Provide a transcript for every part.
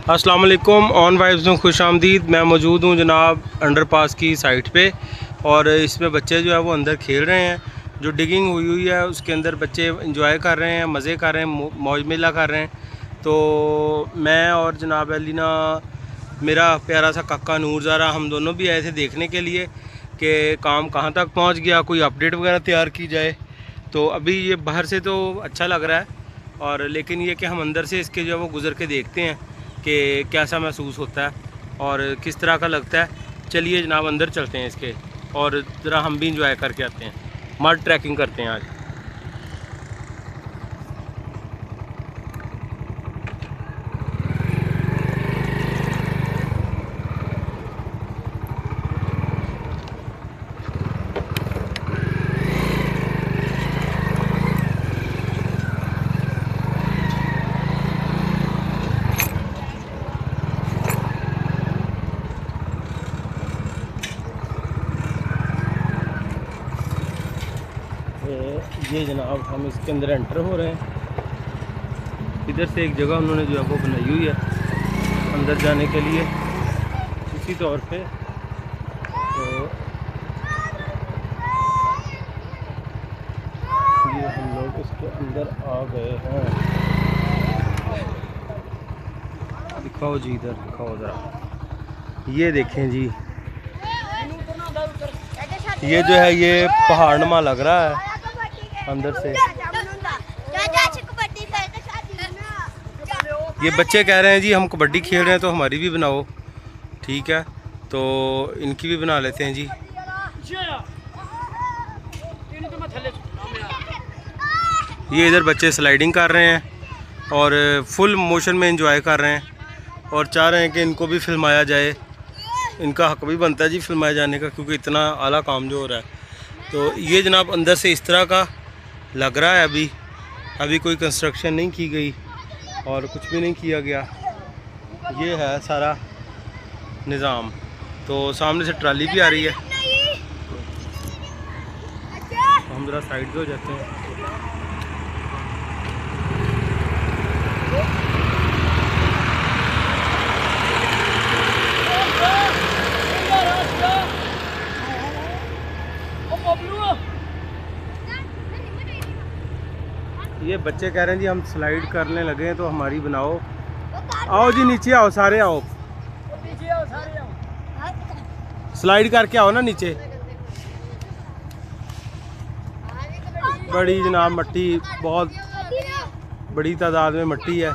अस्सलाम वालेकुम। On vibes में खुश आमदीद। मैं मौजूद हूँ जनाब अंडरपास की साइट पे और इसमें बच्चे जो है वो अंदर खेल रहे हैं। जो डिगिंग हुई हुई है उसके अंदर बच्चे इंजॉय कर रहे हैं, मज़े कर रहे हैं, मौज मेला कर रहे हैं। तो मैं और जनाब एलिना, मेरा प्यारा सा काका नूरज़ारा, हम दोनों भी आए थे देखने के लिए कि काम कहाँ तक पहुँच गया, कोई अपडेट वगैरह तैयार की जाए। तो अभी ये बाहर से तो अच्छा लग रहा है और लेकिन ये कि हम अंदर से इसके जो है वो गुज़र के देखते हैं कि कैसा महसूस होता है और किस तरह का लगता है। चलिए जनाब अंदर चलते हैं इसके और ज़रा हम भी इंजॉय करके आते हैं, मड ट्रैकिंग करते हैं आज। ये जनाब हम इसके अंदर एंटर हो रहे हैं। इधर से एक जगह उन्होंने जो है वो बनाई हुई है अंदर जाने के लिए इसी तौर पे। तो ये हम लोग इसके अंदर आ गए हैं। दिखाओ जी, इधर दिखाओ ज़रा। ये देखें जी, ये जो है ये पहाड़ नुमा लग रहा है अंदर से। ये बच्चे कह रहे हैं जी हम कबड्डी खेल रहे हैं तो हमारी भी बनाओ। ठीक है, तो इनकी भी बना लेते हैं जी। ये इधर बच्चे स्लाइडिंग कर रहे हैं और फुल मोशन में एंजॉय कर रहे हैं और चाह रहे हैं कि इनको भी फिल्माया जाए। इनका हक भी बनता है जी फिल्माए जाने का, क्योंकि इतना आला काम जो हो रहा है। तो ये जनाब अंदर से इस तरह का लग रहा है। अभी कोई कंस्ट्रक्शन नहीं की गई और कुछ भी नहीं किया गया। ये है सारा निज़ाम। तो सामने से ट्राली भी आ रही है, तो हम ज़रा साइड पे हो जाते हैं। ये बच्चे कह रहे हैं जी हम स्लाइड करने लगे हैं तो हमारी बनाओ। आओ जी नीचे आओ, सारे आओ, स्लाइड करके आओ ना नीचे। बड़ी जनाब मट्टी, बहुत बड़ी तादाद में मट्टी है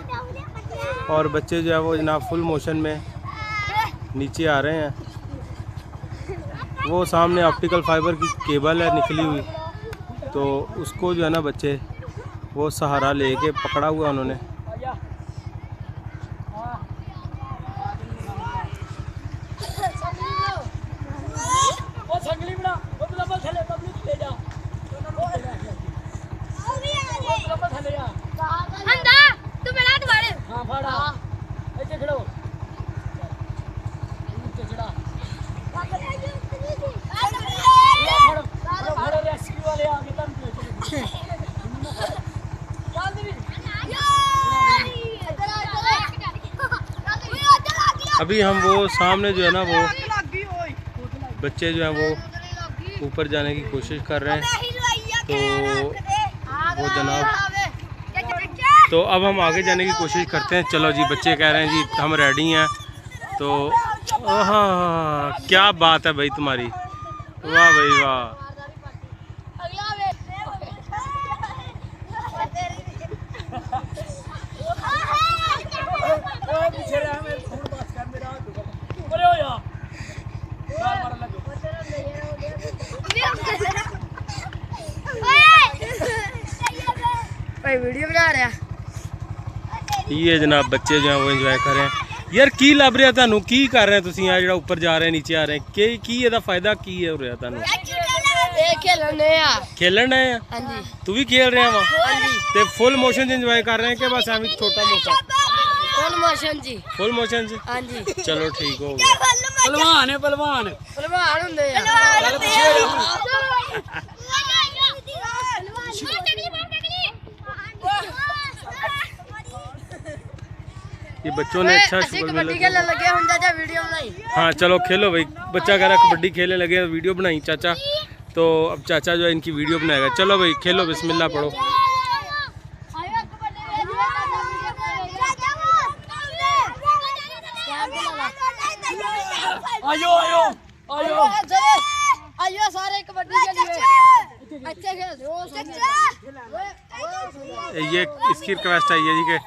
और बच्चे जो है वो जनाब फुल मोशन में नीचे आ रहे हैं। वो सामने ऑप्टिकल फाइबर की केबल है निकली हुई, तो उसको जो है ना बच्चे वो सहारा लेके पकड़ा हुआ उन्होंने। अभी हम वो सामने जो है ना वो बच्चे जो हैं वो ऊपर जाने की कोशिश कर रहे हैं। तो वो जनाब, तो अब हम आगे जाने की कोशिश करते हैं। चलो जी, बच्चे कह रहे हैं जी हम रेडी हैं। तो हाँ, क्या बात है भाई तुम्हारी, वाह भाई वाह। वीडियो बना रहा ये जनाब बच्चे जो हैं वो एंजॉय कर रहे हैं। यार की लभ रहा थानू, की कर रहे हैं तुसीं आ जिहड़ा ऊपर जा रहे हैं नीचे आ रहे हैं, की ਇਹਦਾ फायदा की है हो रहा थानू? खेलन आए हैं? हां जी। तू भी खेल रहे हैं वहां? हां जी। ते फुल मोशन एंजॉय कर रहे हैं कि बस ऐਵੇਂ छोटा मोटा? फुल मोशन जी। फुल मोशन जी। हां जी। चलो ठीक हो गया। पहलवान है, पहलवान पहलवान होंदे यार। ये बच्चों ने अच्छा कबड्डी खेलने लगे हम चाचा वीडियो बनाई। हाँ चलो खेलो भाई, बच्चा कह रहा कबड्डी खेलने लगे वीडियो बनाई चाचा, तो अब चाचा जो है इनकी वीडियो बनाएगा। चलो भाई खेलो, बिस्मिल्लाह पढ़ो। आयो आयो आयो आयो सारे कबड्डी खेलिए, अच्छे खेल रहे हो। ये इसकी रिक्वेस्ट आई है जी के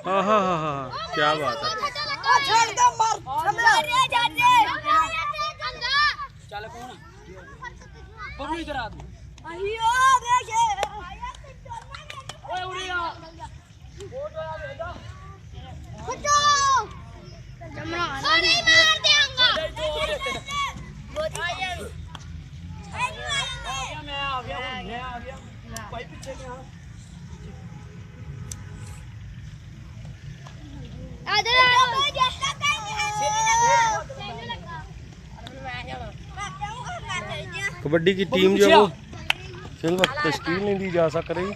हाँ हाँ हाँ हाँ क्या बात है। कबड्डी की टीम जो है वो फिल वक्त तश्कील नहीं दी जा सक रही।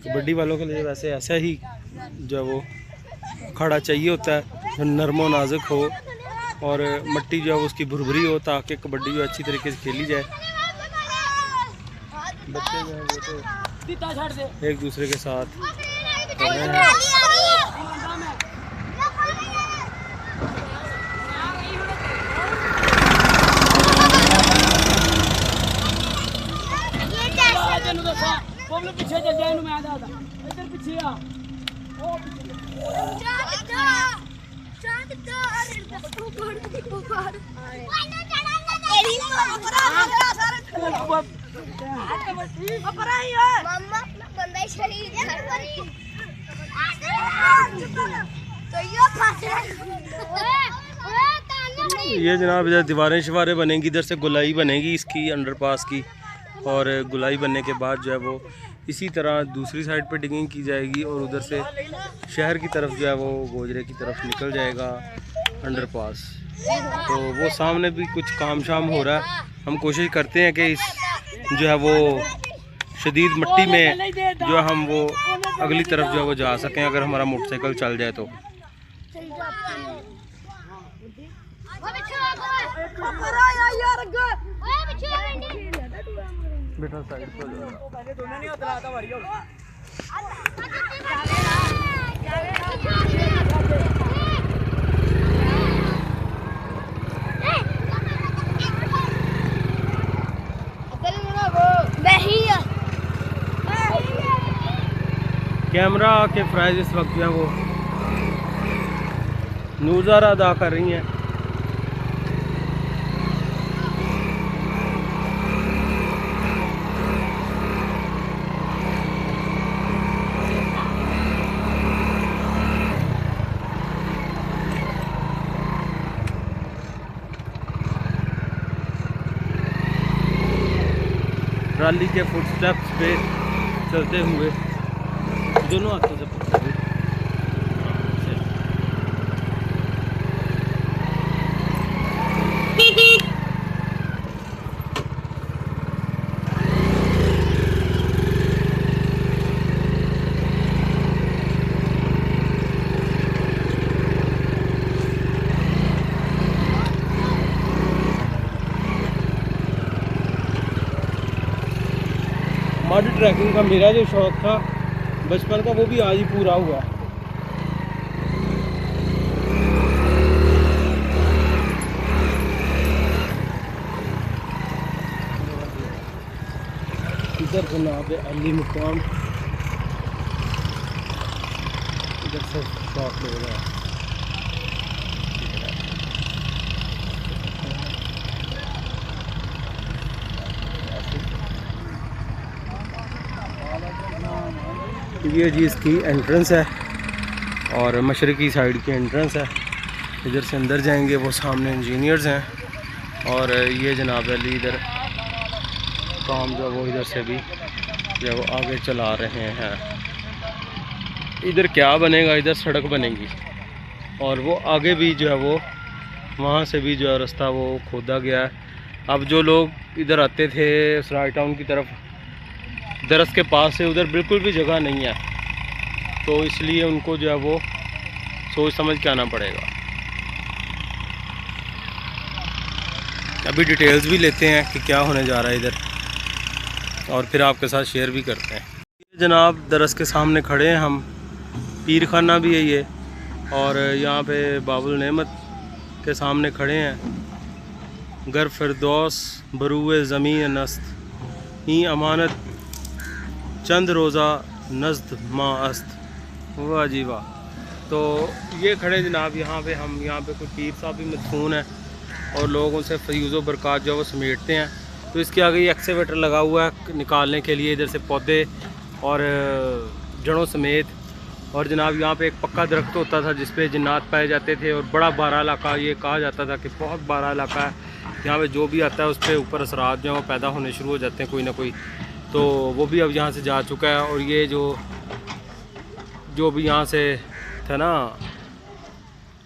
कबड्डी वालों के लिए वैसे ऐसा ही जो है वो खड़ा चाहिए होता है, जो नरमो नाजुक हो और मट्टी जो है उसकी भुरभुरी हो, ताकि कबड्डी जो अच्छी तरीके से खेली जाए। बच्चे जो है वो तो एक दूसरे के साथ पीछे चल जाए मैं इधर पीछे आ ये जनाब इधर दीवारें शिवारें बनेंगी, इधर से गुलाई बनेगी इसकी अंडरपास की, और गुलाई बनने के बाद जो है वो इसी तरह दूसरी साइड पे डिगिंग की जाएगी और उधर से शहर की तरफ जो है वो गोजरे की तरफ निकल जाएगा अंडरपास। तो वो सामने भी कुछ काम शाम हो रहा है, हम कोशिश करते हैं कि इस जो है वो शदीद मिट्टी में जो हम वो अगली तरफ जो है वो जा सकें, अगर हमारा मोटरसाइकिल चल जाए तो। बेटा साइड पर कैमरा के प्राइस इस वक्त जो है वो नूज़ारा अदा कर रही हैं। ट्राली के फुटस्टेप्स पे चलते हुए दोनों हाथों से पकड़ मड ट्रैकिंग का मेरा जो शौक़ था बचपन का, वो भी आज ही पूरा हुआ। इधर जनाब अली मुकाम, इधर से शौक ले रहा है। ये जी इसकी एंट्रेंस है और मशरक़ी साइड की एंट्रेंस है। इधर से अंदर जाएंगे, वो सामने इंजीनियर्स हैं और ये जनाब अली इधर काम जो वो इधर से भी जो वो आगे चला रहे हैं। इधर क्या बनेगा, इधर सड़क बनेगी और वो आगे भी जो है वो वहाँ से भी जो है रास्ता वो खोदा गया है। अब जो लोग इधर आते थे सराय टाउन की तरफ दरस के पास से, उधर बिल्कुल भी जगह नहीं है, तो इसलिए उनको जो है वो सोच समझ के आना पड़ेगा। अभी डिटेल्स भी लेते हैं कि क्या होने जा रहा है इधर, और फिर आपके साथ शेयर भी करते हैं। जनाब दरस के सामने खड़े हैं हम, पीर खाना भी है ये, और यहाँ पे बाबुल नेमत के सामने खड़े हैं। गर फिरदौस बरूए ज़मीन नस्त ही अमानत चंद रोज़ा नज़द माँ अस्त। वाह जी वाह। तो ये खड़े जनाब यहाँ पे, हम यहाँ पे कोई पीर साहब भी मदफून है और लोग उनसे फयूज़ बरक़ात जो है वो समेटते हैं। तो इसके आगे ये एक्सीवेटर लगा हुआ है निकालने के लिए इधर से पौधे और जड़ों समेत। और जनाब यहाँ पे एक पक्का दरख्त होता था जिस पे जिन्नात पाए जाते थे, और बड़ा बारा इलाका ये कहा जाता था कि बहुत बारा इलाका है, यहाँ पे जो भी आता है उस पर ऊपर असरात जो है वो पैदा होने शुरू हो जाते हैं कोई ना कोई। तो वो भी अब यहाँ से जा चुका है, और ये जो भी यहाँ से था ना,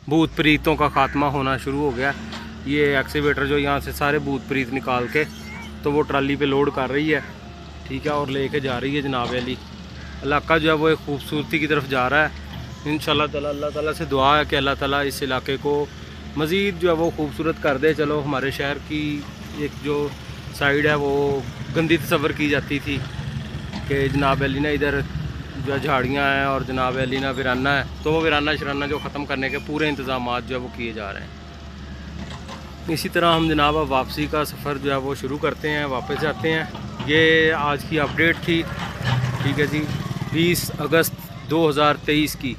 भूत प्रीतों का ख़ात्मा होना शुरू हो गया। ये एक्सीवेटर जो यहाँ से सारे भूत प्रीत निकाल के तो वो ट्राली पे लोड कर रही है, ठीक है, और लेके जा रही है जनाब अली। इलाका जो है वो एक खूबसूरती की तरफ जा रहा है। इंशाल्लाह ताला अल्लाह ताला से दुआ है कि अल्लाह ताला इस इलाके को मज़ीद जो है वो खूबसूरत कर दे। चलो, हमारे शहर की एक जो साइड है वो गंदी तस्वर की जाती थी कि जनाब अली ना इधर जो झाड़ियाँ हैं और जनाब अली ना वीराना है, तो वो वीराना शराना जो ख़त्म करने के पूरे इंतज़ाम जो है वो किए जा रहे हैं। इसी तरह हम जनाब अब वापसी का सफ़र जो है वो शुरू करते हैं, वापस जाते हैं। ये आज की अपडेट थी, ठीक है जी, 20 अगस्त 2023 की,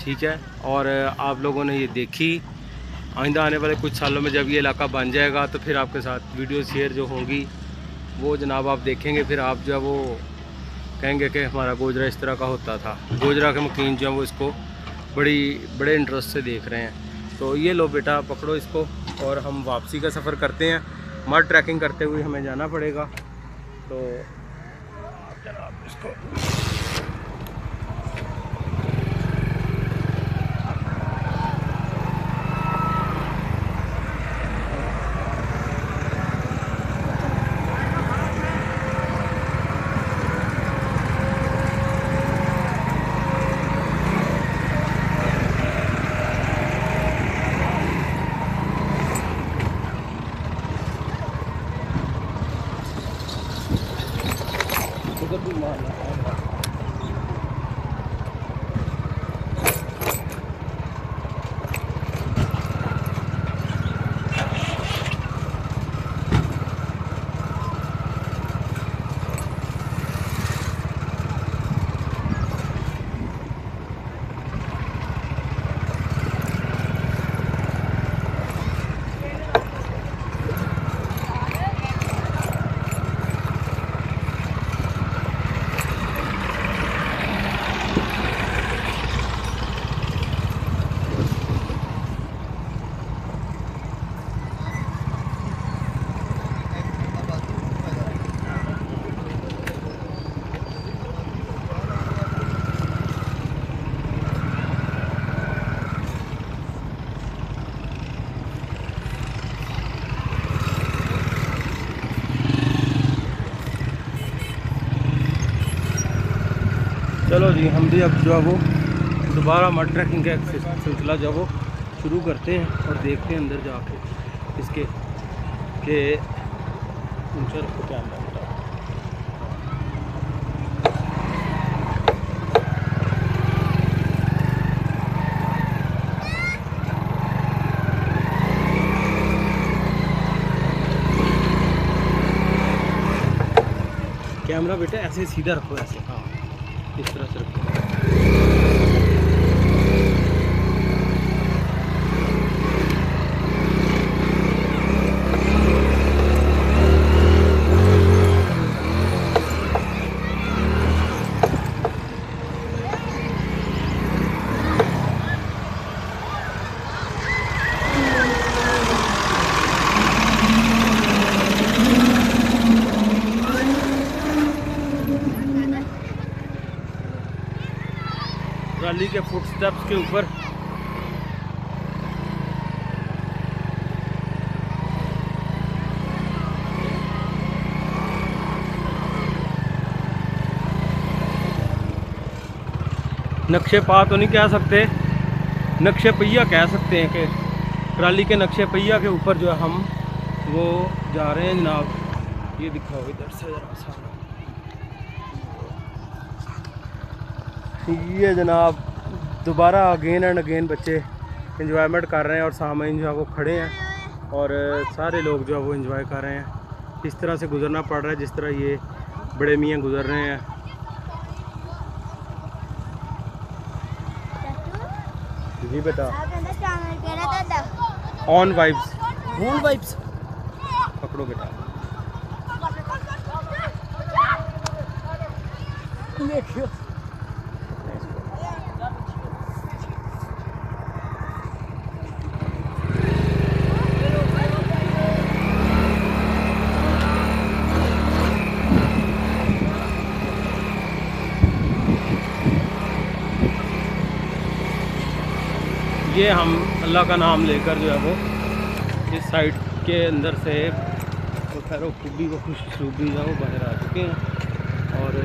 ठीक है। और आप लोगों ने ये देखी। आइंदा आने वाले कुछ सालों में जब ये इलाका बन जाएगा तो फिर आपके साथ वीडियो शेयर जो होंगी वो जनाब आप देखेंगे। फिर आप जो है वो कहेंगे कि हमारा गोजरा इस तरह का होता था। गोजरा के मकीन जो है वो इसको बड़े इंटरेस्ट से देख रहे हैं। तो ये लो बेटा, पकड़ो इसको, और हम वापसी का सफ़र करते हैं। मड ट्रैकिंग करते हुए हमें जाना पड़ेगा, तो जनाब इसको चलो जी, हम भी अब जो है वो दोबारा मड ट्रैकिंग का सिलसिला जो है वो शुरू करते हैं और देखते हैं अंदर जाके इसके के ऊंचा रखो कैमरा। कैमरा बेटा ऐसे सीधा रखो, ऐसे, हाँ, इस तरह से रखो। ट्राली के फुटस्टेप्स के ऊपर नक्शे पा तो नहीं कह सकते, नक्शे पहिया कह सकते हैं कि ट्राली के नक्शे पहिया के ऊपर जो है हम वो जा रहे हैं जनाब। ये दिखाओ इधर से ज़रा सारा, ये जनाब दोबारा अगेन एंड अगेन बच्चे इंजॉयमेंट कर रहे हैं और सामने जो है वो खड़े हैं और सारे लोग जो है वो इंजॉय कर रहे हैं। इस तरह से गुजरना पड़ रहा है जिस तरह ये बड़े मियाँ गुजर रहे हैं। जी बेटा, ऑन वाइब्स, ऑन वाइब्स पकड़ो बेटा। देखियो ये हम अल्लाह का नाम लेकर जो है वो इस साइड के अंदर से वो खैर खूबी व खुशरूबी जो है वो बाहर आ चुके हैं। और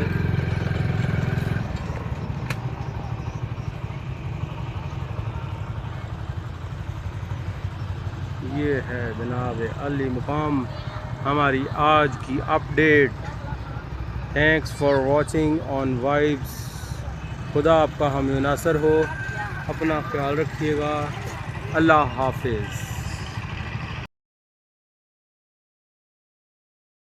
ये है जनाब अली मुकाम हमारी आज की update. Thanks for watching on vibes. खुदा आपका हामी नासर हो, अपना ख्याल रखिएगा। अल्लाह हाफिज़।